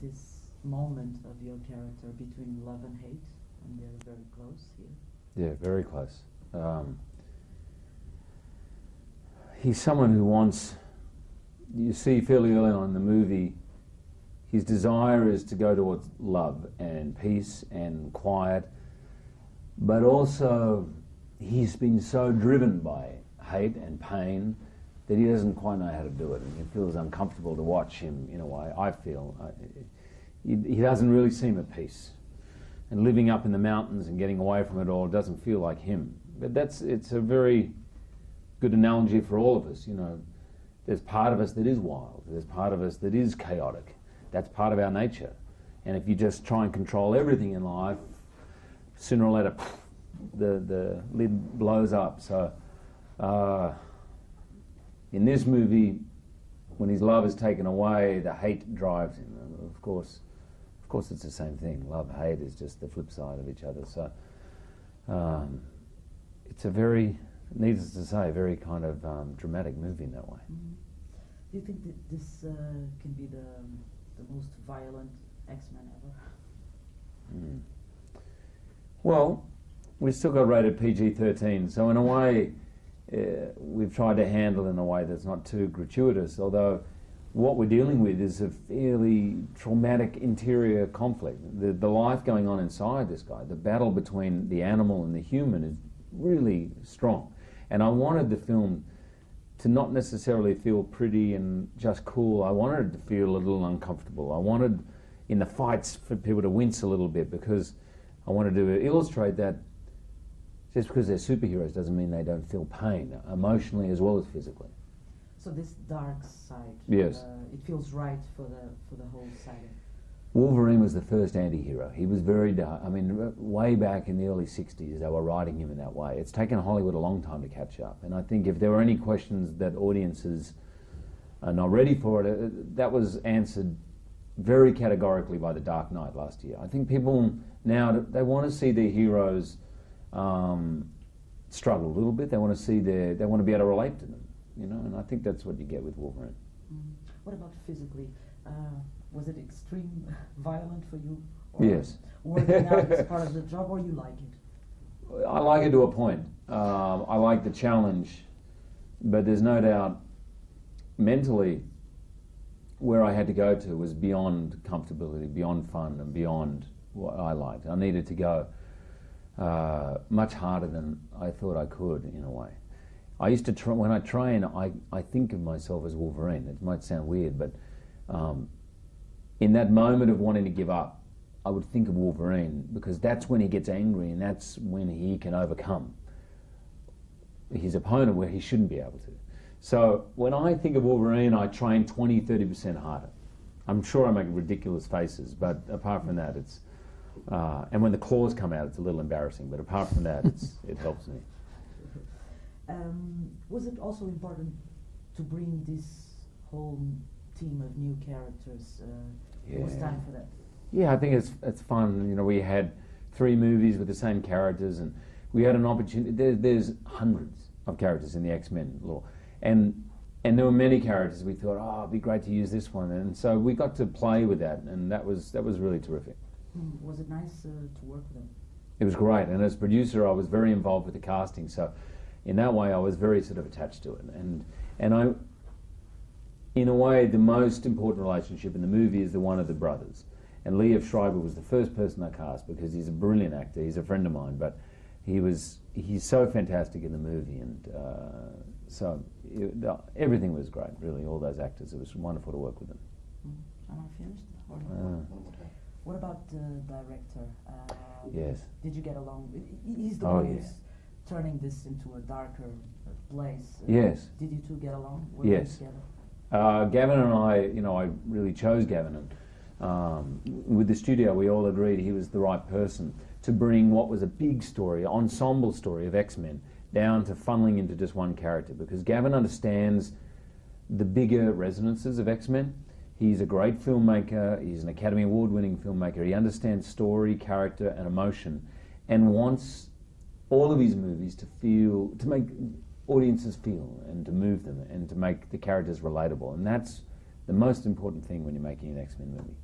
this moment of your character between love and hate, and they're very close here. Yeah, very close. He's someone who wants, you see fairly early on in the movie, his desire is to go towards love and peace and quiet, but also he's been so driven by hate and pain that he doesn't quite know how to do it, and it feels uncomfortable to watch him in a way, I feel. He doesn't really seem at peace. And living up in the mountains and getting away from it all doesn't feel like him. But it's a very good analogy for all of us, you know. There's part of us that is wild. There's part of us that is chaotic. That's part of our nature. And if you just try and control everything in life, sooner or later, the lid blows up. So in this movie, when his love is taken away, the hate drives him. And of course, it's the same thing. Love, hate is just the flip side of each other. So it's a very, needless to say, very kind of dramatic movie in that way. Mm-hmm. Do you think that this can be the most violent X-Men ever? Mm. Well, we've still got rated PG-13, so in a way we've tried to handle it in a way that's not too gratuitous, although what we're dealing with is a fairly traumatic interior conflict. The life going on inside this guy, the battle between the animal and the human is really strong. And I wanted the film to not necessarily feel pretty and just cool. I wanted it to feel a little uncomfortable. I wanted, in the fights, for people to wince a little bit, because I wanted to illustrate that just because they're superheroes doesn't mean they don't feel pain, emotionally as well as physically. So this dark side, yes, it feels right for the whole saga. Wolverine was the first anti-hero. He was very dark. I mean, way back in the early 60s, they were writing him in that way. It's taken Hollywood a long time to catch up. And I think if there were any questions that audiences are not ready for it, that was answered very categorically by The Dark Knight last year. I think people now, they want to see their heroes struggle a little bit. They want to see they want to be able to relate to them, you know, and I think that's what you get with Wolverine. Mm. What about physically? Was it extreme violent for you? Or yes. Working out is part of the job, or you like it? I like it to a point. I like the challenge, but there's no doubt mentally where I had to go to was beyond comfortability, beyond fun, and beyond what I liked. I needed to go much harder than I thought I could, in a way. I used to when I train, I think of myself as Wolverine. It might sound weird, but in that moment of wanting to give up, I would think of Wolverine, because that's when he gets angry and that's when he can overcome his opponent where he shouldn't be able to. So when I think of Wolverine, I train 20-30% harder. I'm sure I make ridiculous faces, but apart from that, it's and when the claws come out, it's a little embarrassing, but apart from that, it helps me. Was it also important to bring this whole team of new characters? It was time for that. Yeah, I think it's fun. You know, we had 3 movies with the same characters, and we had an opportunity. There's hundreds of characters in the X-Men lore, and there were many characters. We thought, oh, it'd be great to use this one, and so we got to play with that, and that was really terrific. Was it nice to work with them? It was great, and as producer, I was very involved with the casting. So, in that way, I was very sort of attached to it, and I. In a way, the most important relationship in the movie is the one of the brothers. And Liev Schreiber was the first person I cast because he's a brilliant actor. He's a friend of mine, but he's so fantastic in the movie, and everything was great. Really, all those actors. It was wonderful to work with them. Am I finished? What about the director? Yes. Did you get along? He's the one who's turning this into a darker place. Yes. Did you two get along? Yes. Gavin and I really chose Gavin, and with the studio we all agreed he was the right person to bring what was a big story, ensemble story of X-Men, down to funneling into just one character, because Gavin understands the bigger resonances of X-Men. He's a great filmmaker, he's an Academy Award-winning filmmaker, he understands story, character and emotion, and wants all of his movies to make audiences feel and to move them and to make the characters relatable. And that's the most important thing when you're making an X-Men movie.